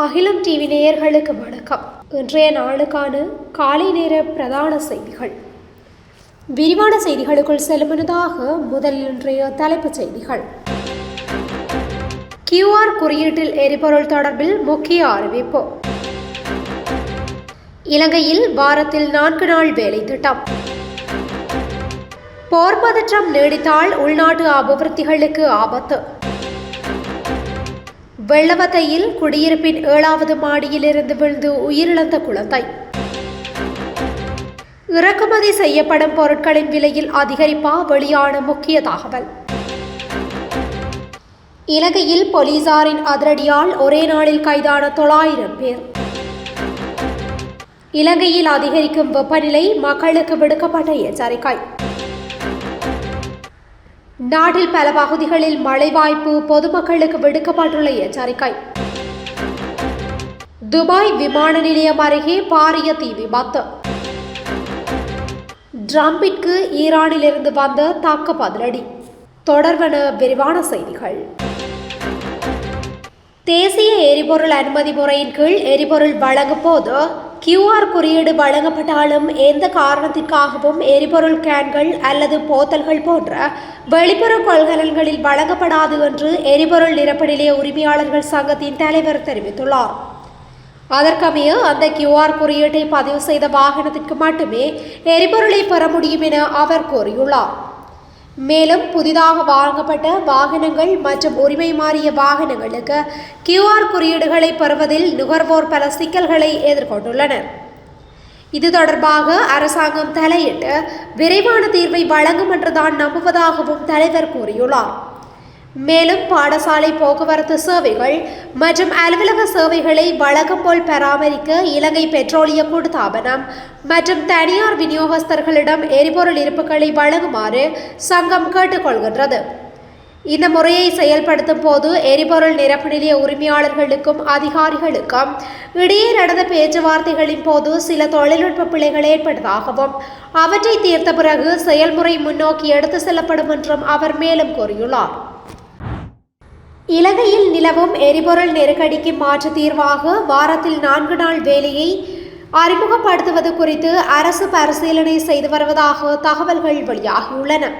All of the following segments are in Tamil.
அகிலம் டிவி நேயர்களுக்கு வணக்கம். இன்றைய நாளுக்கான காலை நேர பிரதான செய்திகள். விரிவான செய்திகளுக்குள் செல்லும் முன்னதாக முதலில் இன்றைய தலைப்புச் செய்திகள். QR குறியீட்டில் எரிபொருள் தொடர்பில் முக்கிய அறிவிப்பு. இலங்கையில் வாரத்தில் 4 நாள் வேலை திட்டம். போர் பதற்றம் நீடித்தால் உள்நாட்டு அபிவிருத்திகளுக்கு ஆபத்து. வெள்ளவத்தையில் குடியிருப்பின் 7வது மாடியிலிருந்து விழுந்து உயிரிழந்த குழந்தை. இறக்குமதி செய்யப்படும் பொருட்களின் விலையில் அதிகரிப்பா வெளியான முக்கிய தகவல். இலங்கையில் போலீசாரின் அதிரடியால் ஒரே நாளில் கைதான 900 பேர். இலங்கையில் அதிகரிக்கும் வெப்பநிலை, மக்களுக்கு விடுக்கப்பட்ட எச்சரிக்கை. நாட்டில் பல பகுதிகளில் மழை வாய்ப்பு, பொதுமக்களுக்கு விடுக்கப்பட்டுள்ள எச்சரிக்கை. துபாய் விமான நிலையம் அருகே பாரிய தீ விபத்து. ட்ரம்பிற்கு ஈரானிலிருந்து வந்த தக்க பதிலடி. தொடர்பான விரிவான செய்திகள். தேசிய எரிபொருள் அனுமதி முறையின் கீழ் எரிபொருள் வழங்கும் போது QR குறியீடு வழங்கப்பட்டாலும் எந்த காரணத்திற்காகவும் எரிபொருள் கேன்கள் அல்லது போத்தல்கள் போன்ற வெளிப்புற கொள்கலன்களில் வழங்கப்படாது என்று எரிபொருள் நிரப்பு நிலைய உரிமையாளர்கள் சங்கத்தின் தலைவர் தெரிவித்துள்ளார். அதற்கமைய அந்த QR குறியீட்டை பதிவு செய்த வாகனத்திற்கு மட்டுமே எரிபொருளை பெற முடியும் என அவர் கூறியுள்ளார். மேலும் புதிதாக வாங்கப்பட்ட வாகனங்கள் மற்றும் உரிமை மாறிய வாகனங்களுக்கு QR குறியீடுகளை பெறுவதில் நுகர்வோர் பல சிக்கல்களை எதிர்கொண்டுள்ளனர். இது தொடர்பாக அரசாங்கம் தலையிட்டு விரைவான தீர்வை வழங்கும் என்றுதான் நம்புவதாகவும் தலைவர் கூறியுள்ளார். மேலும் பாடசாலை போக்குவரத்து சேவைகள் மற்றும் அலுவலக சேவைகளை வழக்கம் போல் பராமரிக்க இலங்கை பெட்ரோலிய கூட்டுத்தாபனம் மற்றும் தனியார் விநியோகஸ்தர்களிடம் எரிபொருள் இருப்புகளை வழங்குமாறு சங்கம் கேட்டுக்கொள்கின்றது. இந்த முறையை செயல்படுத்தும் போது எரிபொருள் நிரப்பு நிலைய உரிமையாளர்களுக்கும் அதிகாரிகளுக்கும் இடையே நடந்த பேச்சுவார்த்தைகளின் போது சில தொழில்நுட்ப பிழைகள் ஏற்பட்டதாகவும் அவற்றை தீர்த்த பிறகு செயல்முறை முன்னோக்கி எடுத்து செல்லப்படும் என்றும் அவர் மேலும் கூறியுள்ளார். இலங்கையில் நிலவும் எரிபொருள் நெருக்கடிக்கு மாற்று தீர்வாக வாரத்தில் 4 நாள் வேலையை அறிமுகப்படுத்துவது குறித்து அரசு பரிசீலனை செய்து வருவதாக தகவல்கள் வெளியாகியுள்ளன.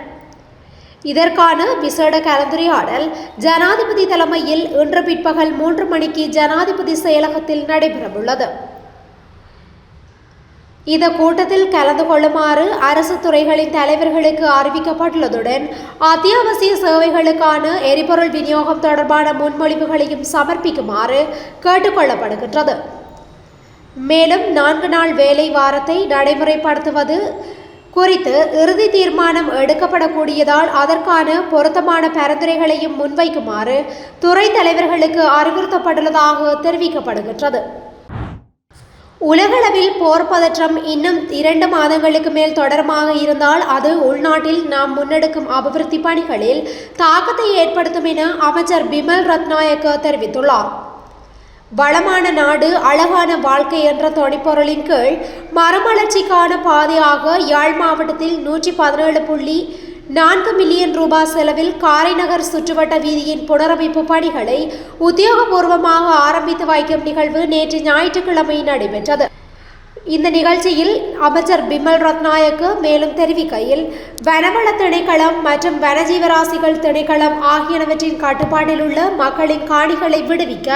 இதற்கான விசேட கலந்துரையாடல் ஜனாதிபதி தலைமையில் இன்று பிற்பகல் 3 மணிக்கு ஜனாதிபதி செயலகத்தில் நடைபெறவுள்ளது. இந்த கூட்டத்தில் கலந்து கொள்ளுமாறு அரசு துறைகளின் தலைவர்களுக்கு அறிவிக்கப்பட்டுள்ளதுடன் அத்தியாவசிய சேவைகளுக்கான எரிபொருள் விநியோகம் தொடர்பான முன்மொழிவுகளையும் சமர்ப்பிக்குமாறு கேட்டுக்கொள்ளப்படுகின்றது. மேலும் 4 நாள் வேலை வாரத்தை நடைமுறைப்படுத்துவது குறித்து இறுதி தீர்மானம் எடுக்கப்படக்கூடியதால் அதற்கான பொருத்தமான பரிந்துரைகளையும் முன்வைக்குமாறு துறை தலைவர்களுக்கு அறிவுறுத்தப்பட்டுள்ளதாக தெரிவிக்கப்படுகின்றது. உலகளவில் போர் பதற்றம் இன்னும் 2 மாதங்களுக்கு மேல் தொடரமாக இருந்தால் அது உள்நாட்டில் நாம் முன்னெடுக்கும் அபிவிருத்தி பணிகளில் தாக்கத்தை ஏற்படுத்தும் என அமைச்சர் பிமல் ரத்நாயக்க தெரிவித்துள்ளார். வளமான நாடு அழகான வாழ்க்கை என்ற தொனிப்பொருளின் கீழ் மறுமலர்ச்சிக்கான பாதையாக யாழ் மாவட்டத்தில் 117.4 மில்லியன் ரூபாய் செலவில் காரைநகர் சுற்றுவட்ட வீதியின் புனரமைப்பு பணிகளை உத்தியோகபூர்வமாக ஆரம்பித்து வைக்கும் நிகழ்வு நேற்று ஞாயிற்றுக்கிழமை நடைபெற்றது. இந்த நிகழ்ச்சியில் அமைச்சர் பிமல் ரத்நாயக்க மேலும் தெரிவிக்கையில், வனவள திணைக்களம் மற்றும் வனஜீவராசிகள் திணைக்களம் ஆகியனவற்றின் கட்டுப்பாட்டில் உள்ள மக்களின் காணிகளை விடுவிக்க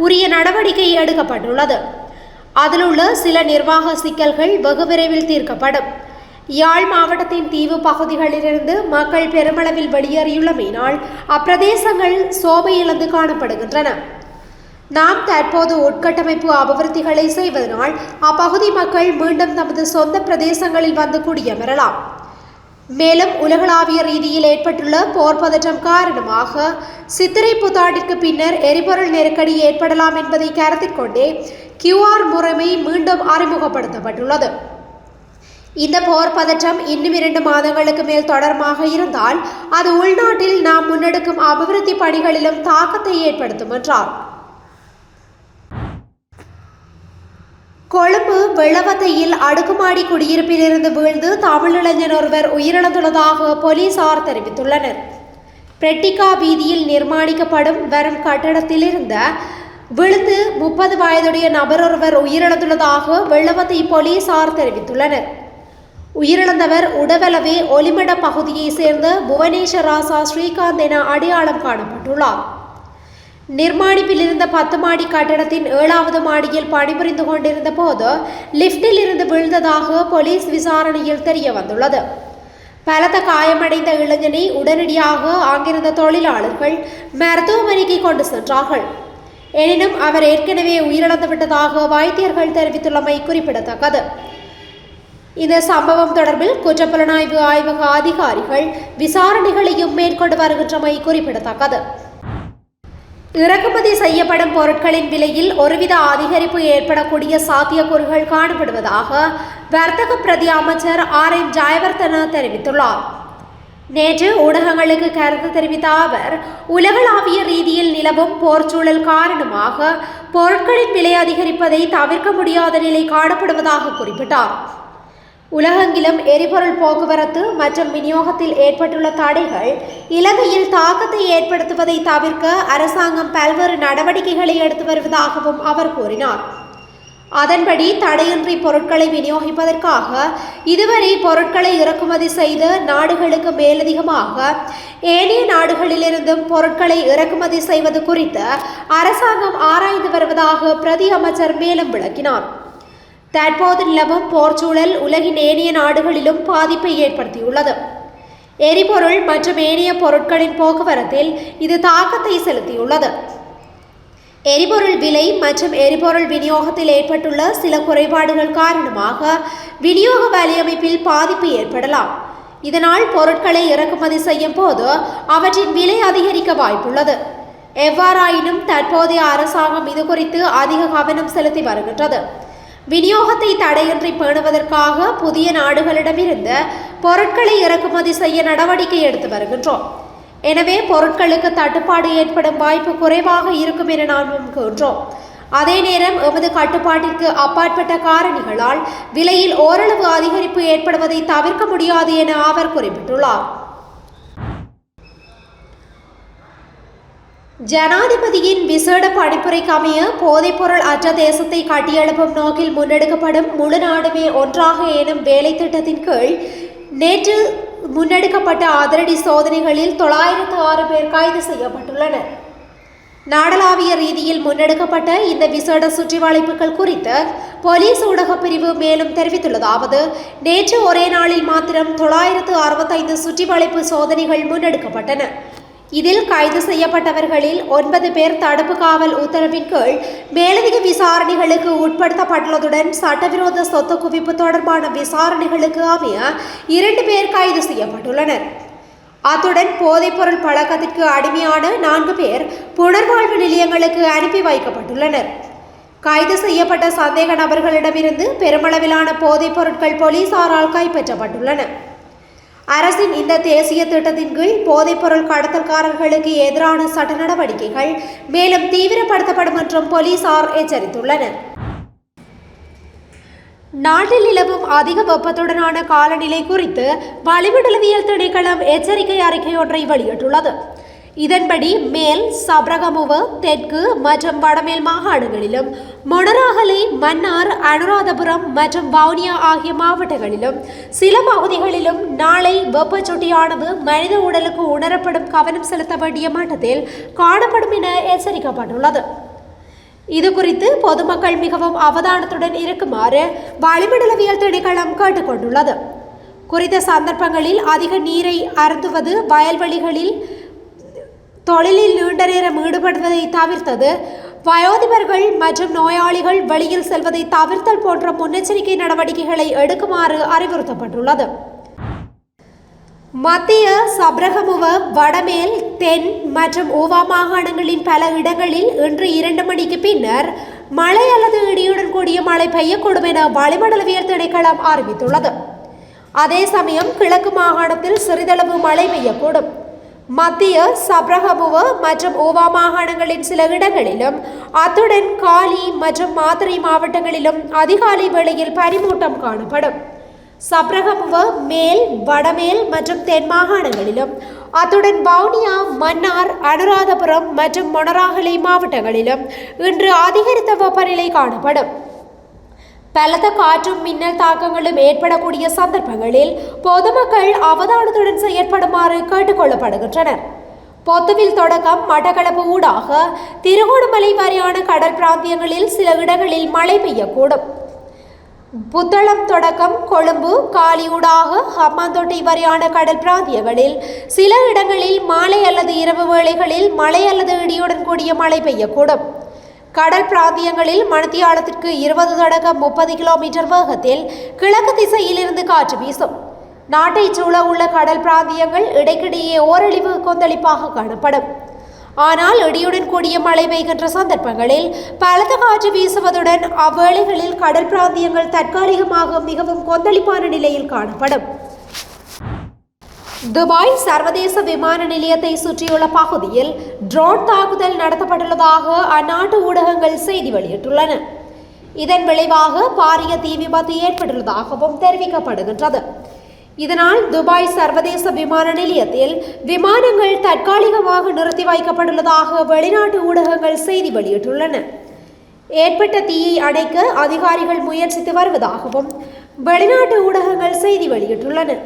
உரிய நடவடிக்கை எடுக்கப்பட்டுள்ளது. அதில் உள்ள சில நிர்வாக சிக்கல்கள் வெகு விரைவில் தீர்க்கப்படும். யாழ் மாவட்டத்தின் தீவு பகுதிகளிலிருந்து மக்கள் பெருமளவில் வெளியேறியுள்ளமையினால் அப்பிரதேசங்கள் சோபை இழந்து காணப்படுகின்றன. நாம் தற்போது உட்கட்டமைப்பு அபிவிருத்திகளை செய்வதனால் அப்பகுதி மக்கள் மீண்டும் தமது சொந்த பிரதேசங்களில் வந்து குடியமரலாம். மேலும் உலகளாவிய ரீதியில் ஏற்பட்டுள்ள போர் பதற்றம் காரணமாக சித்திரை புத்தாண்டிற்கு பின்னர் எரிபொருள் நெருக்கடி ஏற்படலாம் என்பதை கருத்தில் கொண்டே QR முறைமை மீண்டும் அறிமுகப்படுத்தப்பட்டுள்ளது. இந்த போர் பதற்றம் இன்னும் 2 மாதங்களுக்கு மேல் தொடரமாக இருந்தால் அது உள்நாட்டில் நாம் முன்னெடுக்கும் அபிவிருத்தி பணிகளிலும் தாக்கத்தை ஏற்படுத்தும் என்றார். கொழும்பு வெள்ளவத்தையில் அடுக்குமாடி குடியிருப்பிலிருந்து வீழ்ந்து தமிழ் இளைஞர் ஒருவர் உயிரிழந்துள்ளதாக போலீசார் தெரிவித்துள்ளனர். பிரெட்டிகா வீதியில் நிர்மாணிக்கப்படும் வரும் கட்டடத்திலிருந்த விழுந்து 30 வயதுடைய நபரொருவர் உயிரிழந்துள்ளதாக வெள்ளவத்தை போலீசார் தெரிவித்துள்ளனர். உயிரிழந்தவர் உடவலவே ஒலிமட பகுதியைச் சேர்ந்த புவனேஸ்வர் ராசா ஸ்ரீகாந்த் என அடையாளம் காணப்பட்டுள்ளார். நிர்மாணிப்பில் இருந்த 10 மாடி கட்டடத்தின் 7வது மாடியில் பணிபுரிந்து கொண்டிருந்த போது லிப்டில் இருந்து விழுந்ததாக போலீஸ் விசாரணையில் தெரிய வந்துள்ளது. பலத்த காயமடைந்த இளைஞனை உடனடியாக அங்கிருந்த தொழிலாளர்கள் மருத்துவமனைக்கு கொண்டு சென்றார்கள். எனினும் அவர் ஏற்கனவே உயிரிழந்து விட்டதாக வைத்தியர்கள் தெரிவித்துள்ளமை குறிப்பிடத்தக்கது. இந்த சம்பவம் தொடர்பில் குற்றப்புலனாய்வு ஆய்வக அதிகாரிகள் விசாரணைகளையும் மேற்கொண்டு வருகின்றமை குறிப்பிடத்தக்கது. இறக்குமதி செய்யப்படும் பொருட்களின் விலையில் ஒருவித அதிகரிப்பு ஏற்படக்கூடிய சாத்தியக்கூறுகள் காணப்படுவதாக வர்த்தக பிரதி அமைச்சர் RM ஜெயவர்தன தெரிவித்துள்ளார். நேற்று ஊடகங்களுக்கு கருத்து தெரிவித்த அவர், உலகளாவிய ரீதியில் நிலவும் போர்ச்சூழல் காரணமாக பொருட்களின் விலை அதிகரிப்பதை தவிர்க்க முடியாத நிலை காணப்படுவதாக குறிப்பிட்டார். உலகெங்கிலும் எரிபொருள் போக்குவரத்து மற்றும் விநியோகத்தில் ஏற்பட்டுள்ள தடைகள் இலங்கையில் தாக்கத்தை ஏற்படுத்துவதை தவிர்க்க அரசாங்கம் பல்வேறு நடவடிக்கைகளை எடுத்து வருவதாகவும் அவர் கூறினார். அதன்படி தடையின்றி பொருட்களை விநியோகிப்பதற்காக இதுவரை பொருட்களை இறக்குமதி செய்த நாடுகளுக்கு மேலதிகமாக ஏனைய நாடுகளிலிருந்தும் பொருட்களை இறக்குமதி செய்வது குறித்து அரசாங்கம் ஆராய்ந்து வருவதாக பிரதி அமைச்சர் மேலும் விளக்கினார். தற்போது நிலவும் போர்ச்சூழல் உலகின் ஏனைய நாடுகளிலும் பாதிப்பை ஏற்படுத்தியுள்ளது. எரிபொருள் மற்றும் ஏனைய பொருட்களின் போக்குவரத்தில் இது தாக்கத்தை செலுத்தியுள்ளது. எரிபொருள் விலை மற்றும் எரிபொருள் விநியோகத்தில் ஏற்பட்டுள்ள சில குறைபாடுகள் காரணமாக விநியோக வலையமைப்பில் பாதிப்பு ஏற்படலாம். இதனால் பொருட்களை இறக்குமதி செய்யும் போது அவற்றின் விலை அதிகரிக்க வாய்ப்புள்ளது. எவ்வாறாயினும் தற்போதைய அரசாங்கம் இது குறித்து அதிக கவனம் செலுத்தி வருகின்றது. விநியோகத்தை தடையின்றி பேணுவதற்காக புதிய நாடுகளிடமிருந்து பொருட்களை இறக்குமதி செய்ய நடவடிக்கை எடுத்து வருகின்றோம். எனவே பொருட்களுக்கு தட்டுப்பாடு ஏற்படும் வாய்ப்பு குறைவாக இருக்கும் என நாம் நம்புகின்றோம். அதே நேரம் எமது கட்டுப்பாட்டிற்கு அப்பாற்பட்ட காரணிகளால் விலையில் ஓரளவு அதிகரிப்பு ஏற்படுவதை தவிர்க்க முடியாது என அவர் குறிப்பிட்டுள்ளார். ஜனாதிபதியின் விசேட பணிப்புரைக்கு அமைய போதைப்பொருள் அற்ற தேசத்தை கட்டியெழுப்பும் நோக்கில் முன்னெடுக்கப்படும் முழு நாடுமே ஒன்றாக எனும் வேலை திட்டத்தின் கீழ் நேற்று முன்னெடுக்கப்பட்ட அதிரடி சோதனைகளில் 906 பேர் கைது செய்யப்பட்டுள்ளனர். நாடளாவிய ரீதியில் முன்னெடுக்கப்பட்ட இந்த விசேட சுற்றி வளைப்புகள் குறித்து போலீஸ் ஊடகப் பிரிவு மேலும் தெரிவித்துள்ளதாவது, நேற்று ஒரே நாளில் மாத்திரம் 965 சுற்றி வளைப்பு சோதனைகள் முன்னெடுக்கப்பட்டன. இதில் கைது செய்யப்பட்டவர்களில் 9 பேர் தடுப்பு காவல் உத்தரவின் கீழ் மேலதிக விசாரணைகளுக்கு உட்படுத்தப்பட்டுள்ளதுடன் சட்டவிரோத சொத்து குவிப்பு தொடர்பான விசாரணைகளுக்கு அமைய 2 பேர் கைது செய்யப்பட்டுள்ளனர். அத்துடன் போதைப்பொருள் பழக்கத்திற்கு அடிமையான 4 பேர் புனர்வாழ்வு நிலையங்களுக்கு அனுப்பி வைக்கப்பட்டுள்ளனர். கைது செய்யப்பட்ட சந்தேக நபர்களிடமிருந்து பெருமளவிலான போதைப் பொருட்கள் போலீசாரால் கைப்பற்றப்பட்டுள்ளன. அரசின் இந்த தேசிய திட்டத்தின் கீழ் போதைப்பொருள் கடத்தல்காரர்களுக்கு எதிரான சட்ட நடவடிக்கைகள் மேலும் தீவிரப்படுத்தப்படும் என்றும் போலீசார் எச்சரித்துள்ளனர். நாட்டில் நிலவும் அதிக வெப்பத்துடனான காலநிலை குறித்து வளிமண்டலவியல் திணைக்களம் எச்சரிக்கை அறிக்கை ஒன்றை வெளியிட்டுள்ளது. இதன்படி மேல் சப்ரகமுவ, தெற்கு மற்றும் வடமேல் மாகாணங்களிலும், மொனராகலை, மன்னார், அனுராதபுரம் மற்றும் வவுனியா ஆகிய மாவட்டங்களிலும் சில பகுதிகளிலும் நாளை வெப்பச்சுட்டியானது மனித உடலுக்கு உணரப்படும் கவனம் செலுத்த வேண்டிய மட்டத்தில் காணப்படும் என எச்சரிக்கப்பட்டுள்ளது. இது குறித்து பொதுமக்கள் மிகவும் அவதானத்துடன் இருக்குமாறு வளிமண்டலவியல் திணைக்களம் கேட்டுக்கொண்டுள்ளது. குறித்த சந்தர்ப்பங்களில் அதிக நீரை அருந்துவது, வயல்வெளிகளில் தொழிலில் நீண்ட நேரம் ஈடுபடுவதை தவிர்த்தது, வயோதிபர்கள் மற்றும் நோயாளிகள் வெளியில் செல்வதை தவிர்த்தல் போன்ற முன்னெச்சரிக்கை நடவடிக்கைகளை எடுக்குமாறு அறிவுறுத்தப்பட்டுள்ளது. மத்திய சப்ரகமுவ, வடமேல், தென் மற்றும் ஊவா மாகாணங்களின் பல இடங்களில் இன்று 2 மணிக்கு பின்னர் மழை அல்லது இடியுடன் கூடிய மழை பெய்யக்கூடும் என வளிமண்டலவியல் திணைக்களம் அறிவித்துள்ளது. அதே சமயம் கிழக்கு மாகாணத்தில் சிறிதளவு மழை பெய்யக்கூடும். மத்திய சப்ரகமுவ மற்றும் ஊவா மாகாணங்களின் சில இடங்களிலும், அத்துடன் காலி மற்றும் மாத்தறை மாவட்டங்களிலும் அதிகாலை வேளையில் பனிமூட்டம் காணப்படும். சப்ரகமுவ, மேல், வடமேல் மற்றும் தென் மாகாணங்களிலும் அத்துடன் வவுனியா, மன்னார், அனுராதபுரம் மற்றும் மொனராகலை மாவட்டங்களிலும் இன்று அதிகரித்த வெப்பநிலை காணப்படும். பலத்த காற்றும் மின்னல் தாக்கங்களும் ஏற்படக்கூடிய சந்தர்ப்பங்களில் பொதுமக்கள் அவதானத்துடன் செயற்படுமாறு கேட்டுக்கொள்ளப்படுகின்றனர். பொத்துவில் தொடக்கம் மட்டக்களப்பு ஊடாக திருகோணமலை வரையான கடல் பிராந்தியங்களில் சில இடங்களில் மழை பெய்யக்கூடும். புத்தளம் தொடக்கம் கொழும்பு, காலியூடாக ஹம்மாந்தோட்டை வரையான கடல் பிராந்தியங்களில் சில இடங்களில் மாலை அல்லது இரவு வேளைகளில் மழை அல்லது இடியுடன் கூடிய மழை பெய்யக்கூடும். கடல் பிராந்தியங்களில் மணித்தியாலத்திற்கு 20 தொடக்கம் 30 கிலோமீட்டர் வேகத்தில் கிழக்கு திசையிலிருந்து காற்று வீசும். நாட்டை சூழ உள்ள கடல் பிராந்தியங்கள் இடைக்கிடையே ஓரழிவு கொந்தளிப்பாக காணப்படும். ஆனால் இடியுடன் கூடிய மழை பெய்கின்ற சந்தர்ப்பங்களில் பலத்த காற்று வீசுவதுடன் அவ்வேளைகளில் கடல் பிராந்தியங்கள் தற்காலிகமாக மிகவும் கொந்தளிப்பான நிலையில் காணப்படும். துபாய் சர்வதேச விமான நிலையத்தை சுற்றியுள்ள பகுதியில் ட்ரோன் தாக்குதல் நடத்தப்பட்டுள்ளதாக அந்நாட்டு ஊடகங்கள் செய்தி வெளியிட்டுள்ளன. இதன் விளைவாக பாரிய தீ விபத்து ஏற்பட்டுள்ளதாகவும் தெரிவிக்கப்படுகின்றது. இதனால் துபாய் சர்வதேச விமான நிலையத்தில் விமானங்கள் தற்காலிகமாக நிறுத்தி வைக்கப்பட்டுள்ளதாக வெளிநாட்டு ஊடகங்கள் செய்தி வெளியிட்டுள்ளன. ஏற்பட்ட தீயை அணைக்க அதிகாரிகள் முயற்சித்து வருவதாகவும் வெளிநாட்டு ஊடகங்கள் செய்தி வெளியிட்டுள்ளன.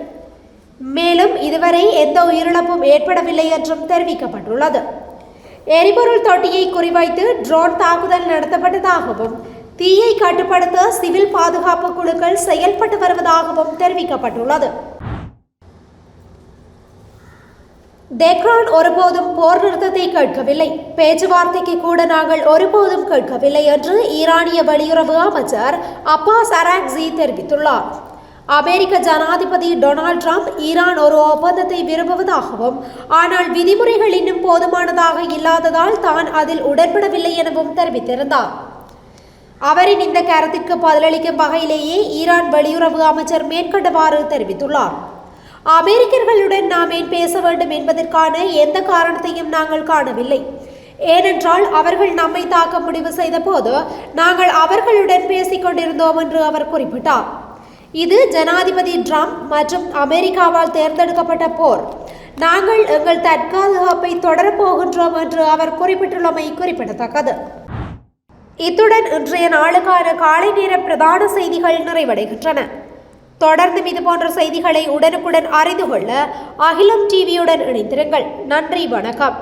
மேலும் இதுவரை எந்த உயிரிழப்பும் ஏற்படவில்லை என்றும் தெரிவிக்கப்பட்டுள்ளது. எரிபொருள் தொட்டியை குறிவைத்து ட்ரோன் தாக்குதல் நடத்தப்பட்டதாகவும் தீயை கட்டுப்படுத்த சிவில் பாதுகாப்பு குழுக்கள் செயல்பட்டு வருவதாகவும் தெரிவிக்கப்பட்டுள்ளது. தெஹ்ரான் ஒருபோதும் போர் நிறுத்தத்தை கேட்கவில்லை, பேச்சுவார்த்தைக்கு கூட நாங்கள் ஒருபோதும் கேட்கவில்லை என்று ஈரானிய வெளியுறவு அமைச்சர் அப்பாஸ் அராக்சி தெரிவித்துள்ளார். அமெரிக்க ஜனாதிபதி டொனால்ட் ட்ரம்ப் ஈரான் ஒரு ஒப்பந்தத்தை விரும்புவதாகவும் ஆனால் விதிமுறைகள் இன்னும் போதுமானதாக இல்லாததால் தான் அதில் உடன்படவில்லை எனவும் தெரிவித்திருந்தார். அவரின் இந்த கருத்திற்கு பதிலளிக்கும் வகையிலேயே ஈரான் வெளியுறவு அமைச்சர் மேற்கண்டவாறு தெரிவித்துள்ளார். அமெரிக்கர்களுடன் நாம் ஏன் பேச வேண்டும் என்பதற்கான எந்த காரணத்தையும் நாங்கள் காணவில்லை. ஏனென்றால் அவர்கள் நம்மை தாக்க முடிவு செய்த போது நாங்கள் அவர்களுடன் பேசிக் கொண்டிருந்தோம் என்று அவர் குறிப்பிட்டார். இது ஜனாதிபதி ட்ரம்ப் மற்றும் அமெரிக்காவால் தேர்ந்தெடுக்கப்பட்ட போர். நாங்கள் எங்கள் தற்காலிகப்பை தொடரப்போகின்றோம் என்று அவர் குறிப்பிட்டுள்ளமை குறிப்பிடத்தக்கது. இத்துடன் இன்றைய நாளுக்கான காலை நேர பிரதான செய்திகள் நிறைவடைகின்றன. தொடர்ந்து இதுபோன்ற செய்திகளை உடனுக்குடன் அறிந்து கொள்ள அகிலம் டிவியுடன் இணைந்திருங்கள். நன்றி, வணக்கம்.